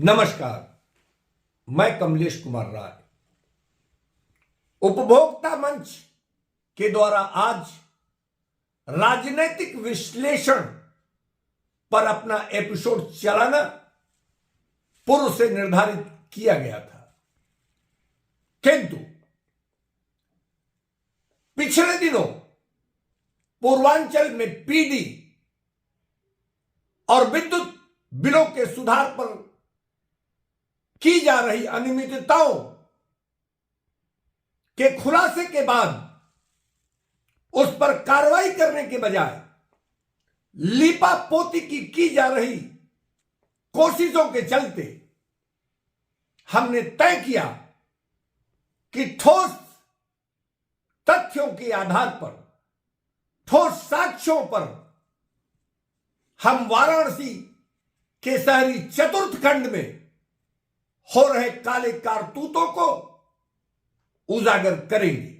नमस्कार, मैं कमलेश कुमार राय उपभोक्ता मंच के द्वारा आज राजनीतिक विश्लेषण पर अपना एपिसोड चलाना पूर्व से निर्धारित किया गया था, किंतु पिछले दिनों पूर्वांचल में पीडी और विद्युत बिलों के सुधार पर की जा रही अनियमितताओं के खुलासे के बाद उस पर कार्रवाई करने के बजाय लीपापोती की जा रही कोशिशों के चलते हमने तय किया कि ठोस तथ्यों के आधार पर, ठोस साक्ष्यों पर हम वाराणसी के शहरी चतुर्थ खंड में हो रहे काले कारतूतों को उजागर करेंगे।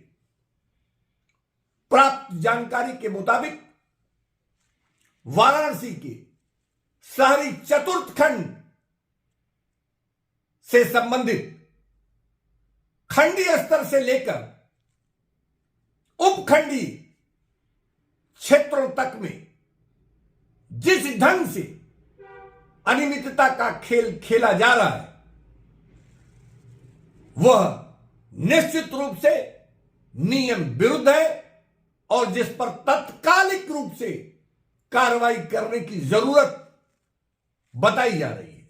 प्राप्त जानकारी के मुताबिक वाराणसी के शहरी चतुर्थ खंड से संबंधित खंडीय स्तर से लेकर उपखंडीय क्षेत्रों तक में जिस ढंग से अनियमितता का खेल खेला जा रहा है वह निश्चित रूप से नियम विरुद्ध है और जिस पर तत्कालिक रूप से कार्रवाई करने की जरूरत बताई जा रही है।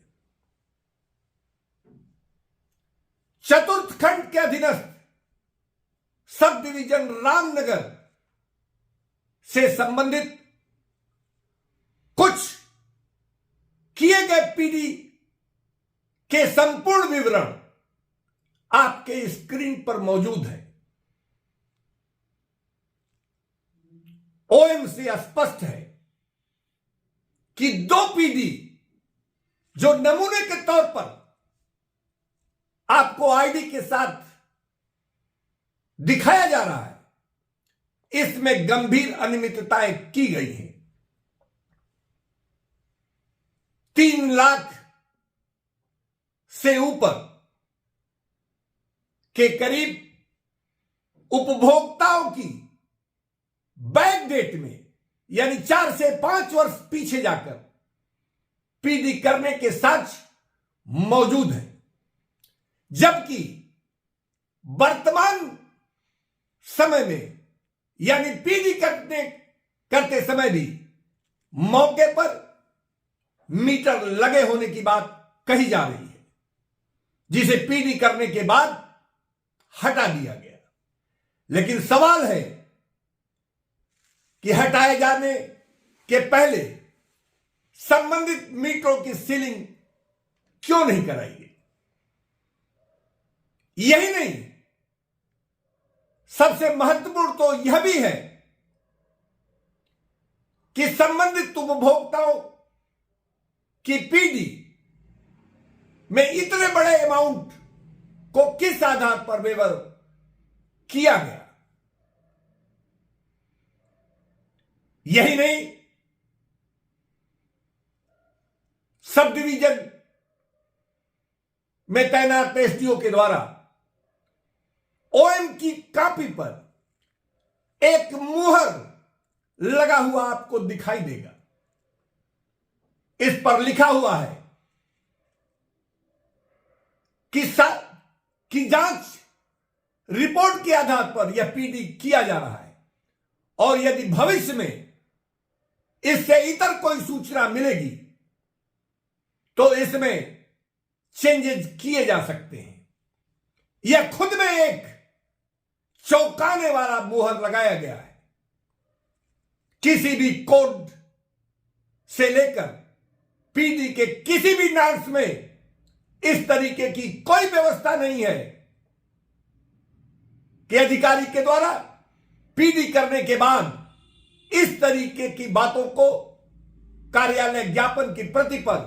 चतुर्थ खंड के अधीनस्थ सब डिवीजन रामनगर से संबंधित कुछ किए गए पीडी के संपूर्ण विवरण आपके स्क्रीन पर मौजूद है। ओएम से स्पष्ट है कि दो पीडी जो नमूने के तौर पर आपको आईडी के साथ दिखाया जा रहा है, इसमें गंभीर अनियमितताएं की गई हैं। 3 लाख से ऊपर के करीब उपभोक्ताओं की बैक डेट में, यानी 4 से 5 वर्ष पीछे जाकर पीडी करने के साक्ष्य मौजूद है, जबकि वर्तमान समय में यानी पीडी करते समय भी मौके पर मीटर लगे होने की बात कही जा रही है, जिसे पीडी करने के बाद हटा दिया गया। लेकिन सवाल है कि हटाए जाने के पहले संबंधित मीटरों की सीलिंग क्यों नहीं कराई गई। यही नहीं, सबसे महत्वपूर्ण तो यह भी है कि संबंधित उपभोक्ताओं की पीडी में इतने बड़े अमाउंट को किस आधार पर वेवर किया गया। यही नहीं, सब डिवीजन में तैनात एसडीओ के द्वारा ओएम की कॉपी पर एक मुहर लगा हुआ आपको दिखाई देगा। इस पर लिखा हुआ है कि जांच रिपोर्ट के आधार पर यह पीडी किया जा रहा है और यदि भविष्य में इससे इतर कोई सूचना मिलेगी तो इसमें चेंजेस किए जा सकते हैं। यह खुद में एक चौंकाने वाला मुहर लगाया गया है। किसी भी कोड से लेकर पीडी के किसी भी नॉर्म्स में इस तरीके की कोई व्यवस्था नहीं है कि अधिकारी के द्वारा पीडी करने के बाद इस तरीके की बातों को कार्यालय ज्ञापन की प्रति पर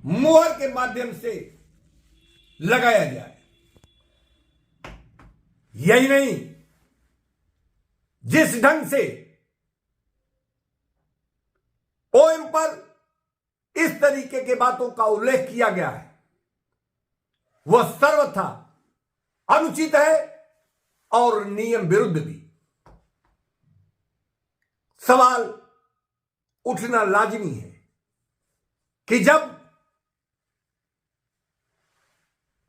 मुहर के माध्यम से लगाया जाए। यही नहीं, जिस ढंग से ओएम पर इस तरीके के बातों का उल्लेख किया गया है वह सर्वथा अनुचित है और नियम विरुद्ध भी। सवाल उठना लाजमी है कि जब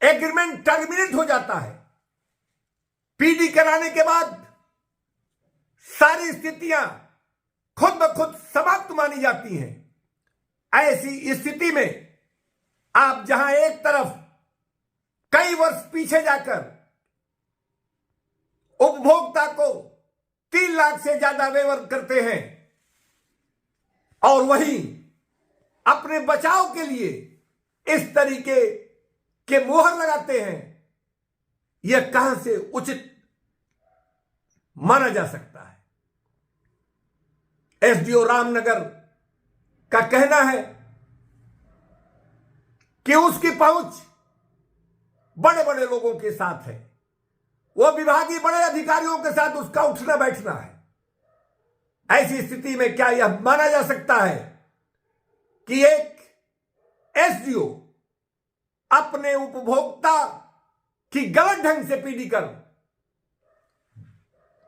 एग्रीमेंट टर्मिनेट हो जाता है, पीडी कराने के बाद सारी स्थितियां खुद ब खुद समाप्त मानी जाती हैं। ऐसी स्थिति में आप जहां एक तरफ कई वर्ष पीछे जाकर उपभोक्ता को 3 लाख से ज्यादा वेवर करते हैं और वहीं अपने बचाव के लिए इस तरीके के मोहर लगाते हैं, यह कहां से उचित माना जा सकता है। एसडीओ रामनगर का कहना है कि उसकी पहुंच बड़े बड़े लोगों के साथ है, वह विभागीय बड़े अधिकारियों के साथ उसका उठना बैठना है। ऐसी स्थिति में क्या यह माना जा सकता है कि एक एसडीओ अपने उपभोक्ता की गलत ढंग से पीडी कर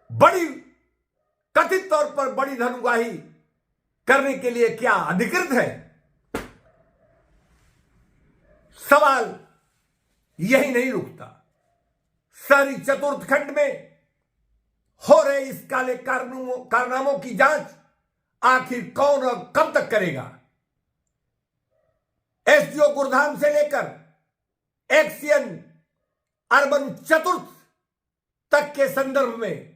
बड़ी कथित तौर पर बड़ी धनुगाही करने के लिए क्या अधिकृत है? सवाल यही नहीं रुकता। शहरी चतुर्थ खंड में हो रहे इस काले कारनामों की जांच आखिर कौन और कब तक करेगा? एसडीओ गुरधाम से लेकर एक्सियन अर्बन चतुर्थ तक के संदर्भ में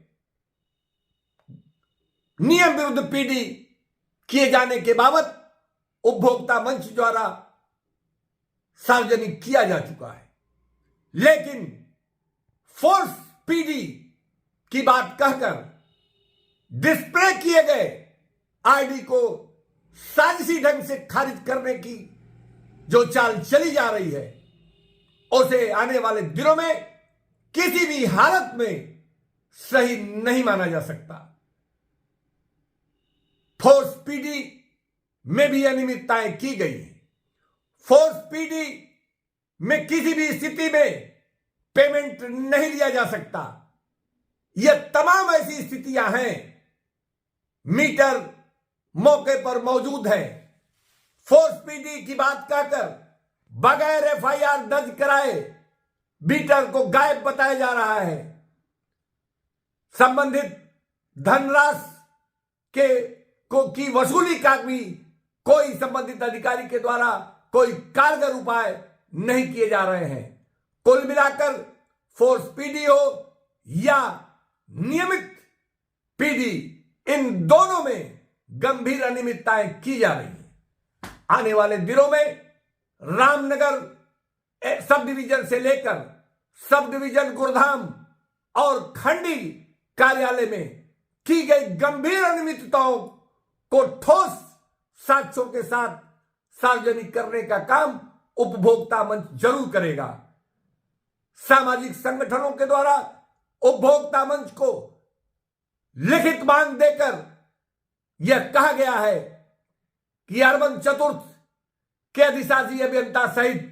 नियम विरुद्ध पीडी किए जाने के बाबत उपभोक्ता मंच द्वारा सार्वजनिक किया जा चुका है, लेकिन फोर्स पीडी की बात कहकर डिस्प्ले किए गए आईडी को साजिशी ढंग से खारिज करने की जो चाल चली जा रही है, उसे आने वाले दिनों में किसी भी हालत में सही नहीं माना जा सकता। फोर्स पीडी में भी अनियमितताएं की गई हैं। फोर्स पीडी में किसी भी स्थिति में पेमेंट नहीं लिया जा सकता। यह तमाम ऐसी स्थितियां हैं, मीटर मौके पर मौजूद है। फोर्स पीडी की बात कहकर बगैर एफआईआर दर्ज कराए मीटर को गायब बताया जा रहा है। संबंधित धनराशि की वसूली का भी कोई संबंधित अधिकारी के द्वारा कोई कारगर उपाय नहीं किए जा रहे हैं। कुल मिलाकर फोर्स पीडी हो या नियमित पीडी, इन दोनों में गंभीर अनियमितताएं की जा रही हैं। आने वाले दिनों में रामनगर सब डिवीजन से लेकर सब डिवीजन गुरधाम और खंडी कार्यालय में की गई गंभीर अनियमितताओं को ठोस साक्ष्यों के साथ सार्वजनिक करने का काम उपभोक्ता मंच जरूर करेगा। सामाजिक संगठनों के द्वारा उपभोक्ता मंच को लिखित मांग देकर यह कहा गया है कि अर्बन चतुर्थ के अधिशासी अभियंता सहित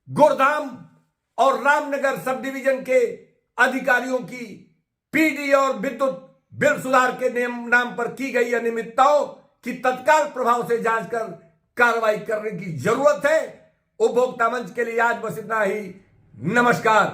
गुरधाम और रामनगर सब डिवीजन के अधिकारियों की पीडी और विद्युत बिल सुधार के नाम पर की गई अनियमितताओं की तत्काल प्रभाव से जांच कर कार्रवाई करने की जरूरत है। उपभोक्ता मंच के लिए आज बस इतना ही। नमस्कार।